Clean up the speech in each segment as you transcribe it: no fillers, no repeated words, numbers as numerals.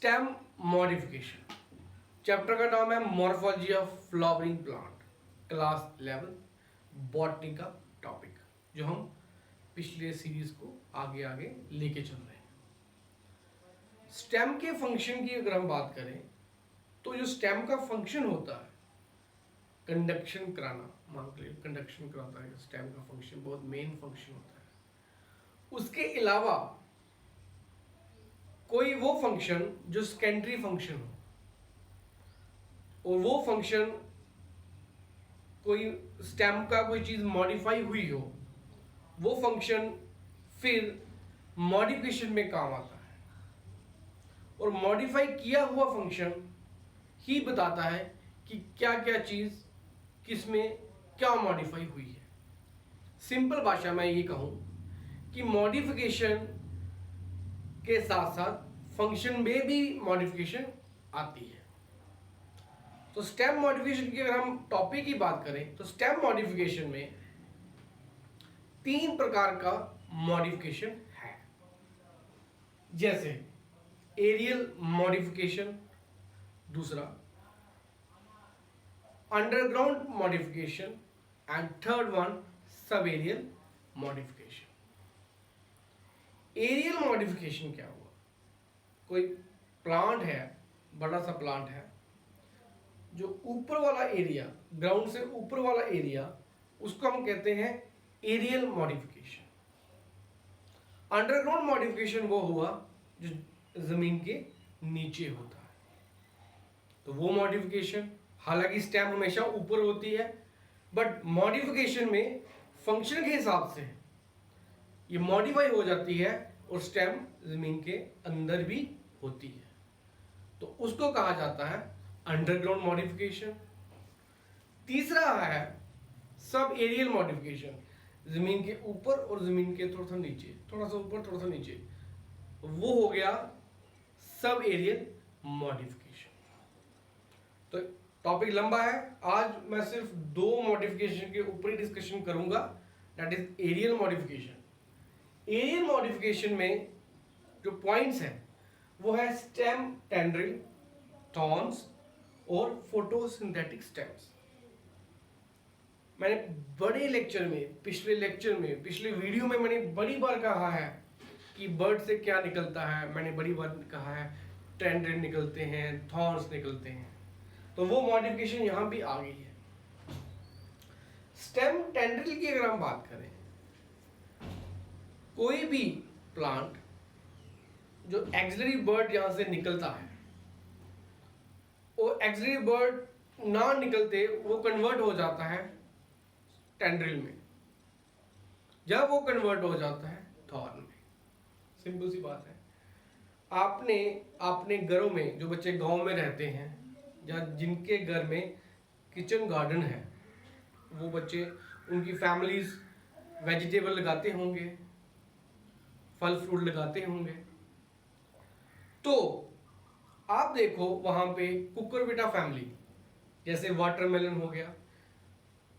Stem modification. Chapter का नाम है morphology of flowering plant, class 11, botany का टॉपिक, जो हम पिछले सीरीज को आगे आगे लेके चल रहे हैं। स्टेम के फंक्शन की अगर हम बात करें तो जो स्टेम का फंक्शन होता है कंडक्शन कराना, मान लीजिए कंडक्शन कराता है स्टेम का फंक्शन, बहुत मेन फंक्शन होता है। उसके अलावा कोई वो फंक्शन जो सेकेंडरी फंक्शन हो, और वो फंक्शन कोई स्टेम का कोई चीज मॉडिफाई हुई हो, वो फंक्शन फिर मॉडिफिकेशन में काम आता है। और मॉडिफाई किया हुआ फंक्शन ही बताता है कि क्या क्या चीज किस में क्या मॉडिफाई हुई है। सिंपल भाषा में ये कहूं कि मॉडिफिकेशन के साथ साथ फंक्शन में भी मॉडिफिकेशन आती है। तो स्टेम मॉडिफिकेशन की अगर हम टॉपिक की बात करें तो स्टेम मॉडिफिकेशन में 3 प्रकार का मॉडिफिकेशन है, जैसे एरियल मॉडिफिकेशन, दूसरा underground modification, and third one sub aerial modification. Aerial modification क्या हुआ? कोई प्लांट है, बड़ा सा प्लांट है, जो ऊपर वाला एरिया, ग्राउंड से ऊपर वाला एरिया, उसको हम कहते हैं एरियल मॉडिफिकेशन। अंडरग्राउंड मॉडिफिकेशन वो हुआ जो जमीन के नीचे होता है, तो वो मॉडिफिकेशन, हालांकि स्टेम हमेशा ऊपर होती है, बट मॉडिफिकेशन में फंक्शन के हिसाब से ये मॉडिफाई हो जाती है और स्टेम जमीन के अंदर भी होती है, तो उसको कहा जाता है अंडरग्राउंड मॉडिफिकेशन। तीसरा है सब एरियल मॉडिफिकेशन, जमीन के ऊपर और जमीन के थोड़ा सा नीचे, थोड़ा सा ऊपर थोड़ा सा नीचे, वो हो गया सब एरियल मॉडिफिकेशन। तो टॉपिक लंबा है, आज मैं सिर्फ 2 मॉडिफिकेशन के ऊपर ही डिस्कशन करूंगा, that is aerial modification. Aerial modification में जो पॉइंट्स हैं वो है स्टेम टेंड्रिल, थॉर्न्स और फोटोसिंथेटिक स्टेम्स। मैंने बड़े लेक्चर में, पिछले वीडियो में मैंने बड़ी बार कहा है कि बर्ड से क्या निकलता है। मैंने बड़ी बार कहा है टेंड्रिल निकलते हैं, थॉर्न्स निकलते हैं, तो वो मॉडिफिकेशन यहां भी आ गई है। स्टेम टेंड्रिल की अगर हम बात करें, कोई भी प्लांट जो एक्सिलरी बर्ड यहां से निकलता है, और एक्सिलरी बर्ड ना निकलते वो कन्वर्ट हो जाता है टेंड्रिल में, जब वो कन्वर्ट हो जाता है थॉर्न में। सिंपल सी बात है। आपने अपने घरों में, जो बच्चे गांव में रहते हैं या जिनके घर में किचन गार्डन है, वो बच्चे, उनकी फैमिलीज वेजिटेबल लगाते होंगे, फल फ्रूट लगाते होंगे, तो आप देखो वहां पे कुकुरबिटा फैमिली, जैसे वाटरमेलन हो गया।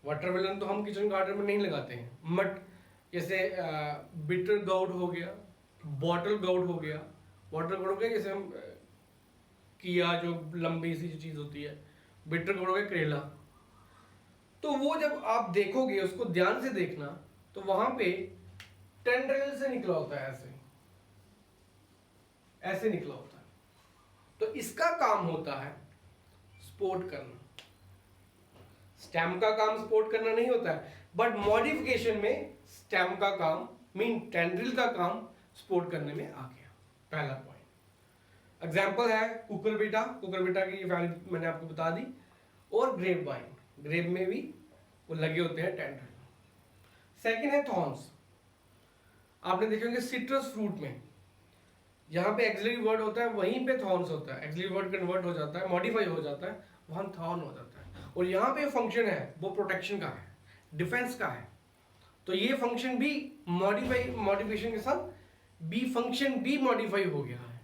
वाटरमेलन तो हम किचन गार्डन में नहीं लगाते हैं, बट जैसे बिटर गाउड हो गया, बॉटल गाउड हो गया। बॉटल गाउड हो गया जैसे हम किया, जो लंबी सी चीज होती है, बिटर गाउड हो गया करेला। तो वो जब आप देखोगे, उसको ध्यान से देखना, तो वहां पे टेंड्रिल से निकला होता है, ऐसे ऐसे निकला होता है। तो इसका काम होता है सपोर्ट करना। स्टेम का काम सपोर्ट करना नहीं होता है, बट मॉडिफिकेशन में स्टेम का काम, मीन टेंड्रिल का काम सपोर्ट करने में आ गया। पहला पॉइंट एग्जांपल है कुकुरबिटा। कुकुरबिटा की फैमिली मैंने आपको बता दी, और ग्रेप वाइन, ग्रेप में भी वो लगे होते हैं टेंड्रिल। सेकंड है थॉर्न्स। आपने देखे होंगे सिट्रस फ्रूट में, जहां पे एक्सिलरी वर्ड होता है वहीं पे थॉर्न्स होता है। एक्सिलरी वर्ड कन्वर्ट हो जाता है, मॉडिफाई हो जाता है, वहां थॉर्न हो जाता है। और यहाँ पे फंक्शन है वो प्रोटेक्शन का है, डिफेंस का है। तो ये फंक्शन भी मॉडिफिकेशन के साथ बी फंक्शन भी मॉडिफाई हो गया है।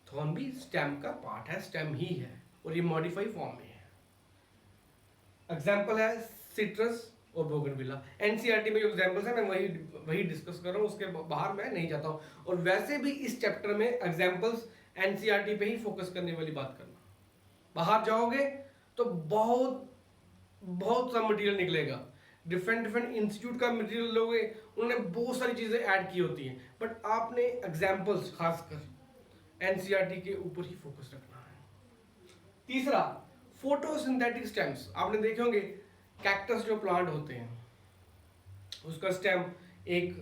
थॉर्न भी स्टेम का पार्ट है, स्टेम ही है, और ये मॉडिफाई फॉर्म में है। एग्जाम्पल है सिट्रस और बोगनविला। एनसीईआरटी में जो एग्जांपल्स है मैं वही डिस्कस कर रहा हूँ, उसके बाहर मैं नहीं जाता हूँ। और वैसे भी इस चैप्टर में एग्जांपल्स एनसीईआरटी पे ही फोकस करने वाली बात करना, बाहर जाओगे तो बहुत बहुत सा मटेरियल निकलेगा, डिफरेंट इंस्टीट्यूट का मटेरियल लोगे, उन्होंने बहुत सारी चीजें ऐड की होती हैं, बट आपने एग्जांपल्स खासकर एनसीईआरटी के ऊपर ही फोकस रखना है। तीसरा, फोटोसिंथेटिक स्टेम्स। आपने देखे होंगे कैक्टस जो प्लांट होते हैं उसका स्टेम एक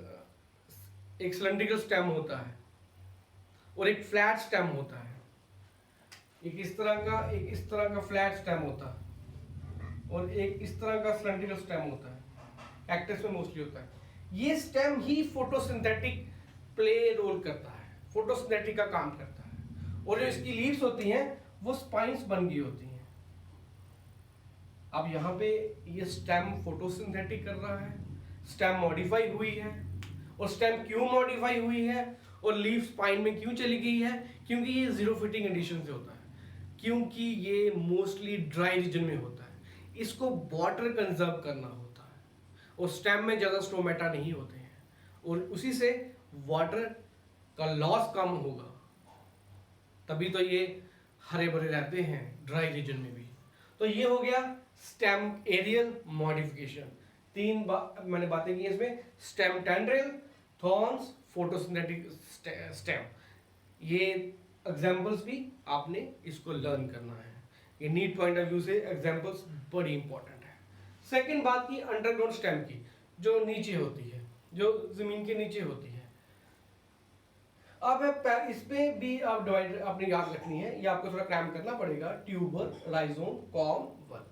सिलेंड्रिकल स्टेम होता है और एक फ्लैट स्टेम होता है, एक इस तरह का फ्लैट स्टेम होता है और एक इस तरह का सिलेंड्रिकल स्टेम होता है, कैक्टस में मोस्टली होता है। ये स्टेम ही फोटोसिंथेटिक प्ले रोल करता है, फोटोसिंथेटिक का काम करता है, और जो इसकी लीव्स होती हैं वो स्पाइन्स बन गई होती हैं। अब यहाँ पे ये स्टेम फोटोसिंथेटिक कर रहा है, स्टेम मॉडिफाई हुई है, और स्टेम क्यों मॉडिफाई हुई है और लीफ स्पाइन में क्यों चली गई है, क्योंकि ये जीरो फिटिंग कंडीशन से होता है, क्योंकि ये मोस्टली ड्राई रीजन में होता है, इसको वाटर कंजर्व करना होता है, और स्टेम में ज़्यादा स्टोमेटा नहीं होते हैं, और उसी से वाटर का लॉस कम होगा, तभी तो ये हरे भरे रहते हैं ड्राई रीजन में भी। तो ये हो गया स्टेम एरियल मॉडिफिकेशन। मैंने बातें की इसमें, stem tendril, thorns, photosynthetic stem. ये एग्जांपल्स भी आपने इसको लर्न करना है, ये नीट पॉइंट ऑफ व्यू से एग्जांपल्स बड़ी इंपॉर्टेंट है। सेकंड बात की अंडरग्राउंड स्टेम की, जो नीचे होती है, जो जमीन के नीचे होती है। अब इस पे भी आप डिवाइड आपने याद रखनी है, ये आपको थोड़ा क्रैम करना पड़ेगा। Tuber, rhizome, com, bulb.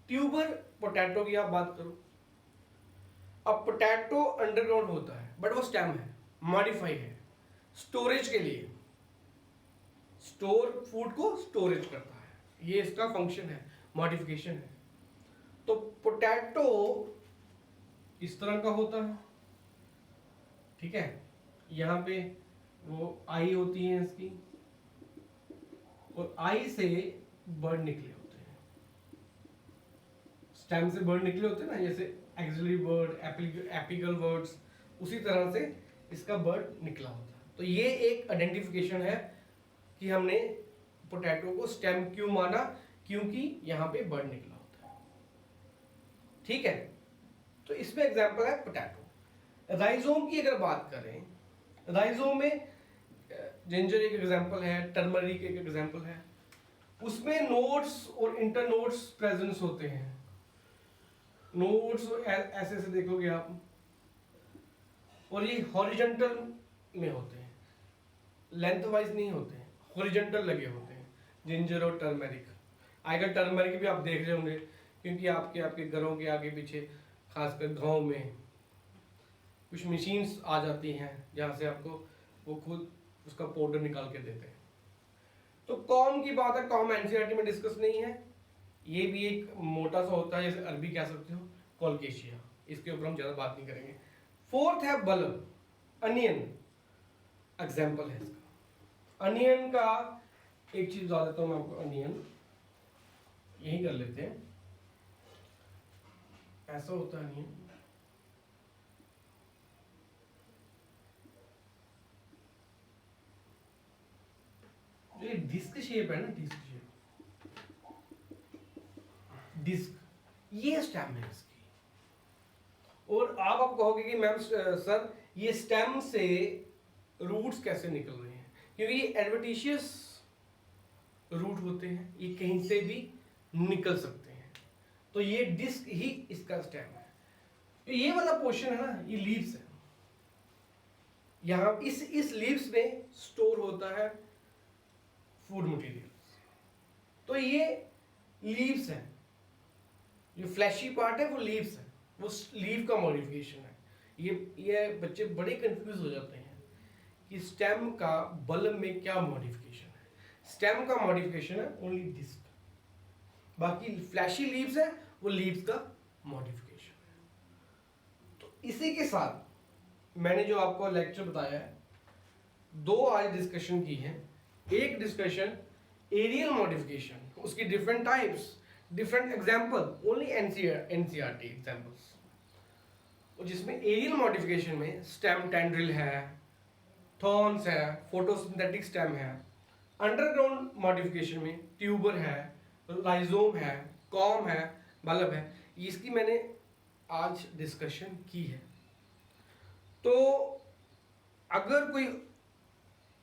Tuber potato की आप बात करो, अब पोटैटो अंडरग्राउंड होता है बट वो स्टेम है, मॉडिफाई है स्टोरेज के लिए, स्टोर फूड को स्टोरेज करता है, ये इसका फंक्शन है, मॉडिफिकेशन है। तो पोटैटो इस तरह का होता है, ठीक है, यहाँ पे वो आई होती है इसकी, और आई से बर्ड निकले होते हैं, स्टेम से बर्ड निकले होते हैं ना, जैसे एक्सिलरी बर्ड, एपिकल बर्ड्स, उसी तरह से इसका बर्ड निकला होता है। तो ये एक आइडेंटिफिकेशन है कि हमने पोटैटो को स्टेम क्यों माना, क्योंकि यहाँ पे बर्ड निकला होता है, ठीक है। तो इसमें एग्जांपल है पोटैटो। राइजोम की अगर बात करें, राइजोम में जिंजर एक एग्जांपल है, टर्मरिक एक एग्जांपल है, उसमें नोड्स और इंटरनोड्स प्रेजेंस होते हैं। नोड्स ऐसे से देखोगे आप, और ये हॉरिजॉन्टल में होते हैं, लेंथ वाइज नहीं होते हैं, हॉरिजॉन्टल लगे होते हैं, जिंजर और टर्मरिक। आजकल टर्मरिक भी आप देख रहे होंगे, क्योंकि आपके घरों के आगे पीछे खासकर गांव में कुछ मशीन्स आ जाती हैं जहाँ से आपको वो खुद उसका पाउडर निकाल के देते हैं। तो कॉम की बात है, कॉम एनसीईआरटी में डिस्कस नहीं है, ये भी एक मोटा सा होता है, जैसे अरबी कह सकते हो, कोलकेशिया, इसके ऊपर हम ज़्यादा बात नहीं करेंगे। फोर्थ है बल्ब, अनियन एग्जाम्पल है इसका। अनियन का एक चीज बता देता हूँ मैं आपको, अनियन यही कर लेते हैं, ऐसा होता है अनियन, जो ये डिस्क शेप है ना, डिस्क शेप, डिस्क, ये स्टेम है इसकी। और आप कहोगे कि मैम सर ये स्टेम से रूट्स कैसे निकल रहे हैं, क्योंकि ये एडवेंटिशियस रूट होते हैं, ये कहीं से भी निकल सकते हैं, तो ये डिस्क ही इसका स्टेम है। तो ये वाला पोर्शन है ना, ये लीव्स है, यहाँ इस लीव्स में स्टोर होता है फूड मटेरियल। तो ये लीव्स है, जो फ्लैशी पार्ट है वो लीव्स है, वो लीव का मॉडिफिकेशन है। ये बच्चे बड़े कंफ्यूज हो जाते हैं कि स्टेम का बल्ब में क्या मॉडिफिकेशन है। स्टेम का मॉडिफिकेशन है ओनली डिस्क, बाकी फ्लैशी लीव्स है वो लीव्स का मॉडिफिकेशन है। तो इसी के साथ मैंने जो आपको लेक्चर बताया है, दो आज डिस्कशन की है। एक डिस्कशन एरियल मॉडिफिकेशन, उसकी different types, different example, only NCERT examples, और जिसमें एरियल मॉडिफिकेशन में स्टेम टेंड्रिल है, थॉर्न्स है, फोटोसिंथेटिक स्टेम है, अंडरग्राउंड मॉडिफिकेशन में ट्यूबर है, राइजोम है, कॉम है, बल्ब है, इसकी मैंने आज डिस्कशन की है। तो अगर कोई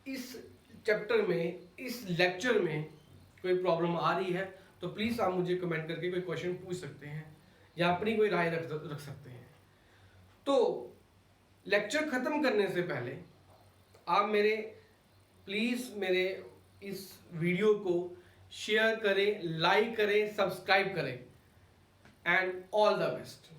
इस चैप्टर में, इस लेक्चर में कोई प्रॉब्लम आ रही है तो प्लीज़ आप मुझे कमेंट करके कोई क्वेश्चन पूछ सकते हैं या अपनी कोई राय रख सकते हैं। तो लेक्चर ख़त्म करने से पहले आप प्लीज़ मेरे इस वीडियो को शेयर करें, लाइक करें, सब्सक्राइब करें, एंड ऑल द बेस्ट।